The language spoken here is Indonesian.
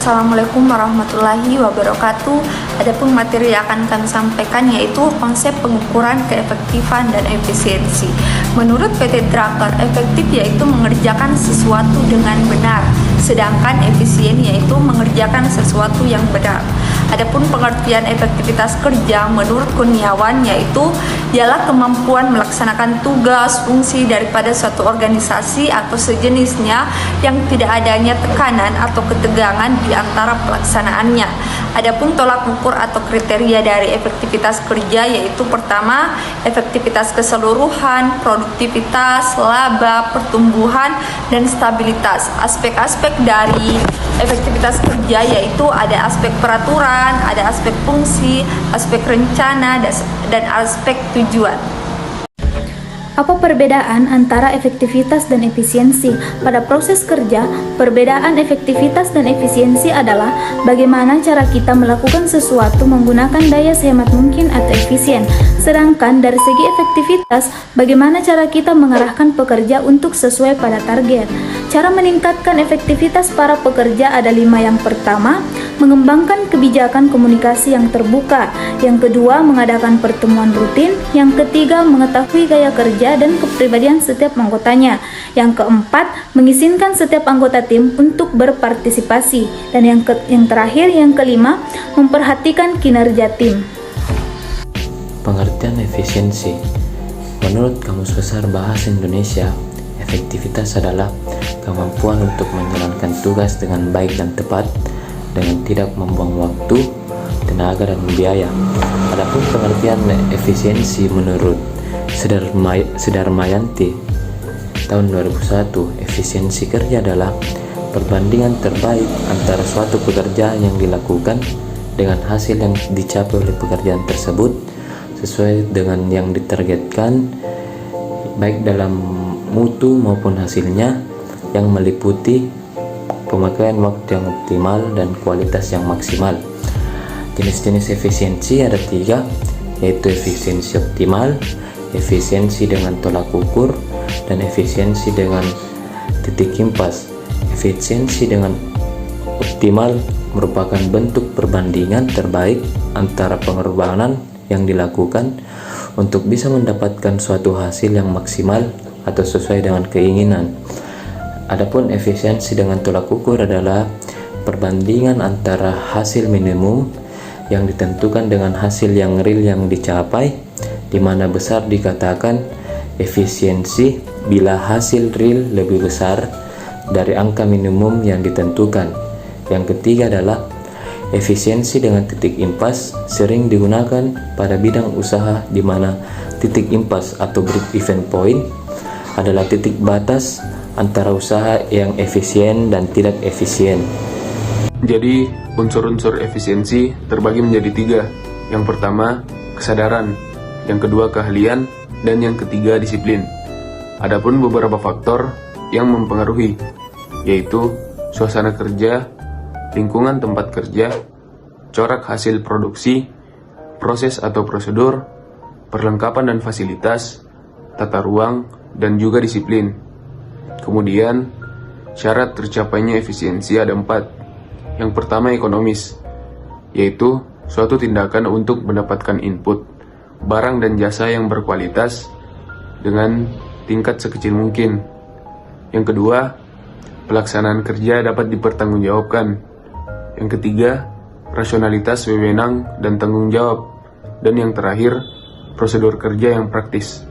Assalamualaikum warahmatullahi wabarakatuh. Adapun materi yang akan kami sampaikan yaitu konsep pengukuran keefektifan dan efisiensi. Menurut PT Drucker, efektif yaitu mengerjakan sesuatu dengan benar, sedangkan efisien yaitu mengerjakan sesuatu yang benar. Adapun pengertian efektivitas kerja menurut Kurniawan yaitu ialah kemampuan melaksanakan tugas, fungsi daripada suatu organisasi atau sejenisnya yang tidak adanya tekanan atau ketegangan di antara pelaksanaannya. Adapun tolak ukur atau kriteria dari efektivitas kerja yaitu pertama, efektivitas keseluruhan, produktivitas, laba, pertumbuhan, dan stabilitas. Aspek-aspek dari efektivitas kerja yaitu ada aspek peraturan, ada aspek fungsi, aspek rencana, dan aspek tujuan. Apa perbedaan antara efektivitas dan efisiensi? Pada proses kerja, perbedaan efektivitas dan efisiensi adalah bagaimana cara kita melakukan sesuatu menggunakan daya sehemat mungkin atau efisien. Sedangkan dari segi efektivitas, bagaimana cara kita mengarahkan pekerja untuk sesuai pada target. Cara meningkatkan efektivitas para pekerja ada 5. Yang pertama, mengembangkan kebijakan komunikasi yang terbuka. Yang kedua, mengadakan pertemuan rutin. Yang ketiga, mengetahui gaya kerja dan kepribadian setiap anggotanya. Yang keempat, mengizinkan setiap anggota tim untuk berpartisipasi. Dan yang terakhir, yang kelima, memperhatikan kinerja tim. Pengertian efisiensi. Menurut Kamus Besar Bahasa Indonesia, efektivitas adalah kemampuan untuk menjalankan tugas dengan baik dan tepat dengan tidak membuang waktu, tenaga, dan biaya. Adapun pengertian efisiensi menurut Sudarmayanti tahun 2001, efisiensi kerja adalah perbandingan terbaik antara suatu pekerjaan yang dilakukan dengan hasil yang dicapai oleh pekerjaan tersebut sesuai dengan yang ditargetkan, baik dalam mutu maupun hasilnya, yang meliputi pemakaian waktu yang optimal dan kualitas yang maksimal. Jenis-jenis efisiensi ada 3, yaitu efisiensi optimal, efisiensi dengan tolak ukur, dan efisiensi dengan titik impas. Efisiensi dengan optimal merupakan bentuk perbandingan terbaik antara pengorbanan yang dilakukan untuk bisa mendapatkan suatu hasil yang maksimal atau sesuai dengan keinginan. Adapun efisiensi dengan tolak ukur adalah perbandingan antara hasil minimum yang ditentukan dengan hasil yang real yang dicapai, di mana besar dikatakan efisiensi bila hasil real lebih besar dari angka minimum yang ditentukan. Yang ketiga adalah efisiensi dengan titik impas, sering digunakan pada bidang usaha di mana titik impas atau break-even point adalah titik batas antara usaha yang efisien dan tidak efisien. Jadi, unsur-unsur efisiensi terbagi menjadi 3. Yang pertama, kesadaran. Yang kedua, keahlian. Dan yang ketiga, disiplin. Adapun beberapa faktor yang mempengaruhi, yaitu suasana kerja, lingkungan tempat kerja, corak hasil produksi, proses atau prosedur, perlengkapan dan fasilitas, tata ruang, dan juga disiplin. Kemudian, syarat tercapainya efisiensi ada 4. Yang pertama, ekonomis, yaitu suatu tindakan untuk mendapatkan input, barang dan jasa yang berkualitas dengan tingkat sekecil mungkin. Yang kedua, pelaksanaan kerja dapat dipertanggungjawabkan. Yang ketiga, rasionalitas wewenang dan tanggung jawab. Dan yang terakhir, prosedur kerja yang praktis.